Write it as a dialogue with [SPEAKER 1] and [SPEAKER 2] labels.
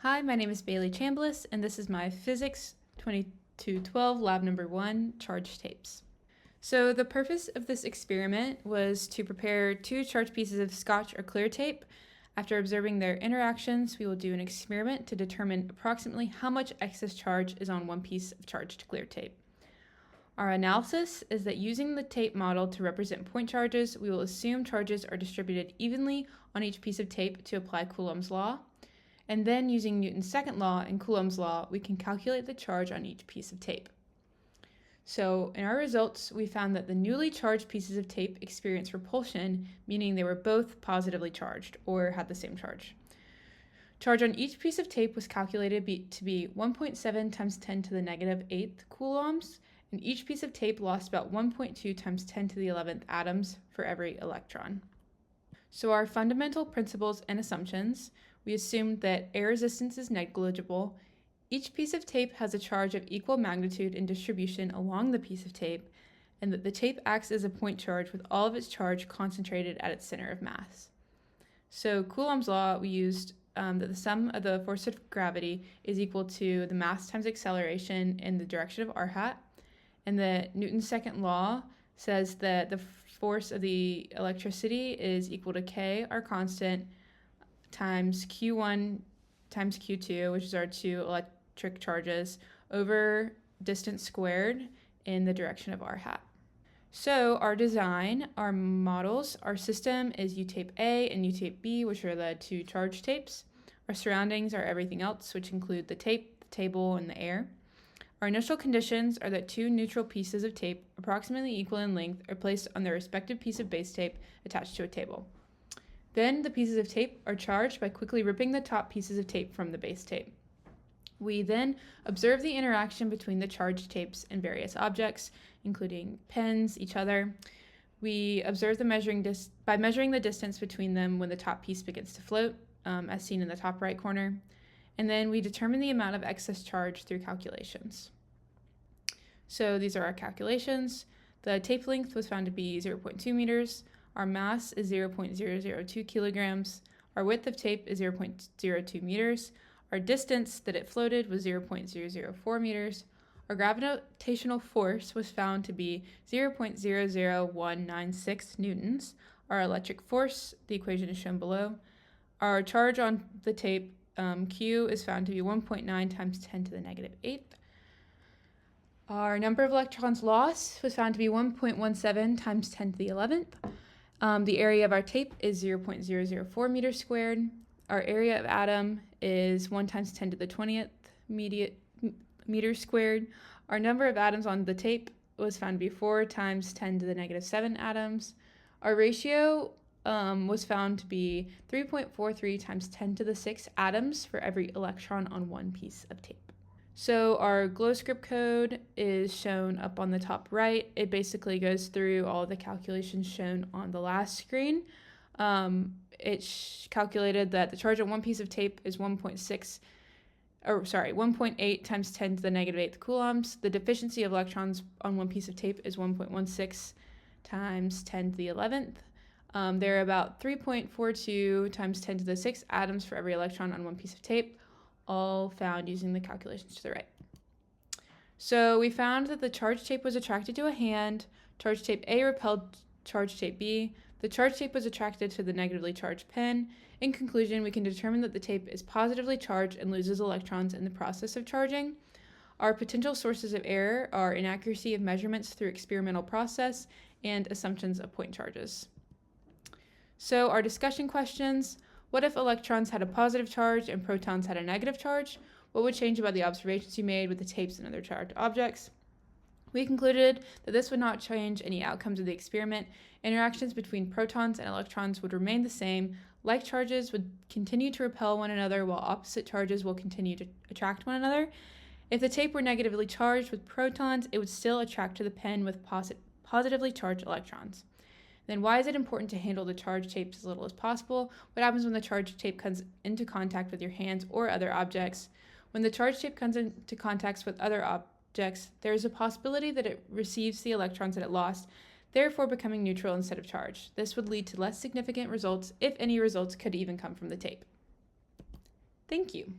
[SPEAKER 1] Hi, my name is Bailey Chambliss, and this is my Physics 2212 Lab Number 1 charge tapes. So the purpose of this experiment was to prepare two charged pieces of Scotch or clear tape. After observing their interactions, we will do an experiment to determine approximately how much excess charge is on one piece of charged clear tape. Our analysis is that using the tape model to represent point charges, we will assume charges are distributed evenly on each piece of tape to apply Coulomb's law. And then using Newton's second law and Coulomb's law, we can calculate the charge on each piece of tape. So in our results, we found that the newly charged pieces of tape experienced repulsion, meaning they were both positively charged or had the same charge. Charge on each piece of tape was calculated to be 1.7 times 10 to the negative 8th coulombs, and each piece of tape lost about 1.2 times 10 to the 11th atoms for every electron. So our fundamental principles and assumptions: we assumed that air resistance is negligible, each piece of tape has a charge of equal magnitude and distribution along the piece of tape, and that the tape acts as a point charge with all of its charge concentrated at its center of mass. So Coulomb's law, we used that the sum of the force of gravity is equal to the mass times acceleration in the direction of r hat, and that Newton's second law says that the force of the electricity is equal to k, our constant, times Q1 times Q2, which is our two electric charges, over distance squared in the direction of r hat. So our design, our models, our system is U-tape A and U-tape B, which are the two charge tapes. Our surroundings are everything else, which include the tape, the table, and the air. Our initial conditions are that two neutral pieces of tape, approximately equal in length, are placed on their respective piece of base tape attached to a table. Then the pieces of tape are charged by quickly ripping the top pieces of tape from the base tape. We then observe the interaction between the charged tapes and various objects, including pens, each other. We observe by measuring the distance between them when the top piece begins to float, as seen in the top right corner. And then we determine the amount of excess charge through calculations. So these are our calculations. The tape length was found to be 0.2 meters. Our mass is 0.002 kilograms. Our width of tape is 0.02 meters. Our distance that it floated was 0.004 meters. Our gravitational force was found to be 0.00196 newtons. Our electric force, the equation is shown below. Our charge on the tape, Q, is found to be 1.9 times 10 to the negative 8th. Our number of electrons lost was found to be 1.17 times 10 to the 11th. The area of our tape is 0.004 meters squared. Our area of atom is 1 times 10 to the 20th meters squared. Our number of atoms on the tape was found to be 4 times 10 to the negative 7 atoms. Our ratio was found to be 3.43 times 10 to the 6 atoms for every electron on one piece of tape. So our glow script code is shown up on the top right. It basically goes through all the calculations shown on the last screen. It calculated that the charge on one piece of tape is 1.8 times 10 to the negative 8th coulombs. The deficiency of electrons on one piece of tape is 1.16 times 10 to the 11th. There are about 3.42 times 10 to the 6 atoms for every electron on one piece of tape, all found using the calculations to the right. So we found that the charged tape was attracted to a hand, charged tape A repelled charged tape B, the charged tape was attracted to the negatively charged pen. In conclusion, we can determine that the tape is positively charged and loses electrons in the process of charging. Our potential sources of error are inaccuracy of measurements through experimental process and assumptions of point charges. So our discussion questions: what if electrons had a positive charge and protons had a negative charge? What would change about the observations you made with the tapes and other charged objects? We concluded that this would not change any outcomes of the experiment. Interactions between protons and electrons would remain the same. Like charges would continue to repel one another, while opposite charges will continue to attract one another. If the tape were negatively charged with protons, it would still attract to the pen with positively charged electrons. Then why is it important to handle the charged tapes as little as possible? What happens when the charged tape comes into contact with your hands or other objects? When the charged tape comes into contact with other objects, there is a possibility that it receives the electrons that it lost, therefore becoming neutral instead of charged. This would lead to less significant results, if any results could even come from the tape. Thank you.